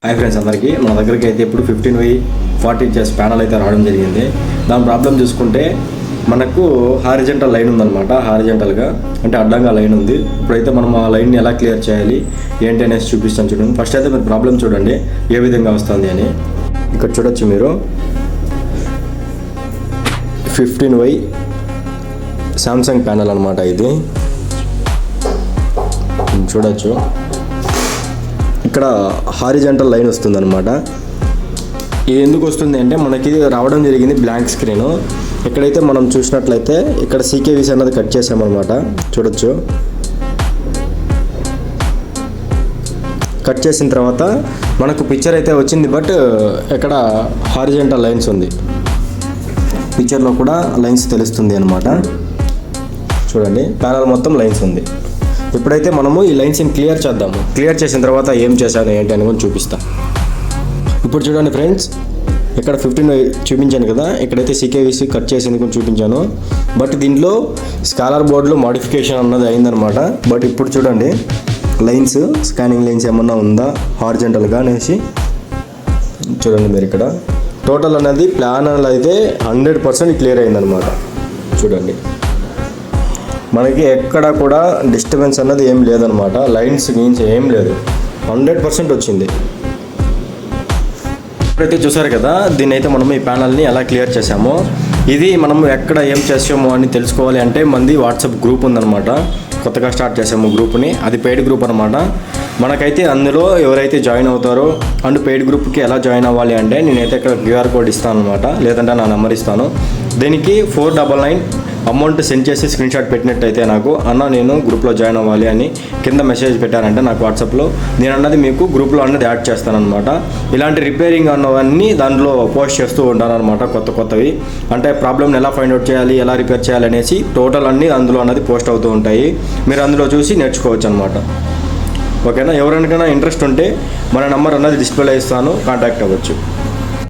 Hi friends అందరికీ మన దగ్గరికి అయితే ఇప్పుడు 15/40 ఇంచెస్ ప్యానల్ అయితే రావడం జరిగింది. దాని ప్రాబ్లం చూసుకుంటే మనకు హారిజెంటల్ లైన్ ఉందన్నమాట. హారిజెంటల్గా అంటే అడ్డంగా లైన్ ఉంది. ఇప్పుడైతే మనం ఆ లైన్ని ఎలా క్లియర్ చేయాలి ఏంటి అనేసి చూపిస్తాను చూడండి. ఫస్ట్ అయితే మీరు ప్రాబ్లం చూడండి ఏ విధంగా వస్తుంది అని. ఇక్కడ చూడొచ్చు మీరు 15Y సామ్సంగ్ ప్యానల్ అనమాట. ఇది చూడొచ్చు ఇక్కడ హారిజెంటల్ లైన్ వస్తుందన్నమాట. ఇది ఎందుకు వస్తుంది అంటే మనకి రావడం జరిగింది బ్లాంక్ స్క్రీన్. ఎక్కడైతే మనం చూసినట్లయితే ఇక్కడ CKVC అన్నది కట్ చేసామన్నమాట. చూడొచ్చు కట్ చేసిన తర్వాత మనకు పిక్చర్ అయితే వచ్చింది, బట్ ఇక్కడ హారిజెంటల్ లైన్స్ ఉంది. పిక్చర్లో కూడా లైన్స్ తెలుస్తుంది అన్నమాట. చూడండి ప్యానల్ మొత్తం లైన్స్ ఉంది. ఇప్పుడైతే మనము ఈ లైన్స్ని క్లియర్ చేద్దాము. క్లియర్ చేసిన తర్వాత ఏం చేశాను ఏంటి అని కూడా చూపిస్తా. ఇప్పుడు చూడండి ఫ్రెండ్స్, ఇక్కడ 15 చూపించాను కదా, ఇక్కడైతే CKVC కట్ చేసింది కూడా చూపించాను. బట్ దీంట్లో స్కాలర్ బోర్డులో మోడిఫికేషన్ అన్నది అయిందనమాట. బట్ ఇప్పుడు చూడండి లైన్స్, స్కానింగ్ లైన్స్ ఏమన్నా ఉందా హారిజెంటల్గా అనేసి చూడండి మీరు. ఇక్కడ టోటల్ అనేది ప్లానల్ అయితే 100% క్లియర్ అయిందనమాట. చూడండి మనకి ఎక్కడ కూడా డిస్టర్బెన్స్ అన్నది ఏం లేదనమాట. లైన్స్ గీన్స్ ఏం లేదు, 100% వచ్చింది. ఇప్పుడైతే చూసారు కదా, దీన్ని అయితే మనం ఈ ప్యానల్ని ఎలా క్లియర్ చేసామో, ఇది మనం ఎక్కడ ఏం చేసామో అని తెలుసుకోవాలి అంటే మంది వాట్సాప్ గ్రూప్ ఉందన్నమాట. కొత్తగా స్టార్ట్ చేసాము గ్రూప్ని. అది పెయిడ్ గ్రూప్ అనమాట. మనకైతే అందులో ఎవరైతే జాయిన్ అవుతారో అండ్ పెయిడ్ గ్రూప్కి ఎలా జాయిన్ అవ్వాలి అంటే నేనైతే ఇక్కడ QR కోడ్ ఇస్తాను అనమాట, లేదంటే నా నెంబర్ ఇస్తాను. దీనికి 499 అమౌంట్ సెండ్ చేసి స్క్రీన్ షాట్ పెట్టినట్టయితే నాకు అన్న నేను గ్రూప్లో జాయిన్ అవ్వాలి అని కింద మెసేజ్ పెట్టారంటే నాకు వాట్సాప్లో నేను అన్నది మీకు గ్రూప్లో అన్నది యాడ్ చేస్తానన్నమాట. ఇలాంటి రిపేరింగ్ అన్నవన్నీ దాంట్లో పోస్ట్ చేస్తూ ఉంటానన్నమాట. కొత్తవి అంటే ప్రాబ్లమ్ని ఎలా ఫైండ్ అవుట్ చేయాలి, ఎలా రిపేర్ చేయాలి అనేసి టోటల్ అన్నీ అందులో అన్నది పోస్ట్ అవుతూ ఉంటాయి. మీరు అందులో చూసి నేర్చుకోవచ్చు అనమాట. ఓకేనా? ఎవరికైనా ఇంట్రెస్ట్ ఉంటే మన నెంబర్ అన్నది డిస్ప్లే ఇస్తాను, కాంటాక్ట్ అవ్వచ్చు.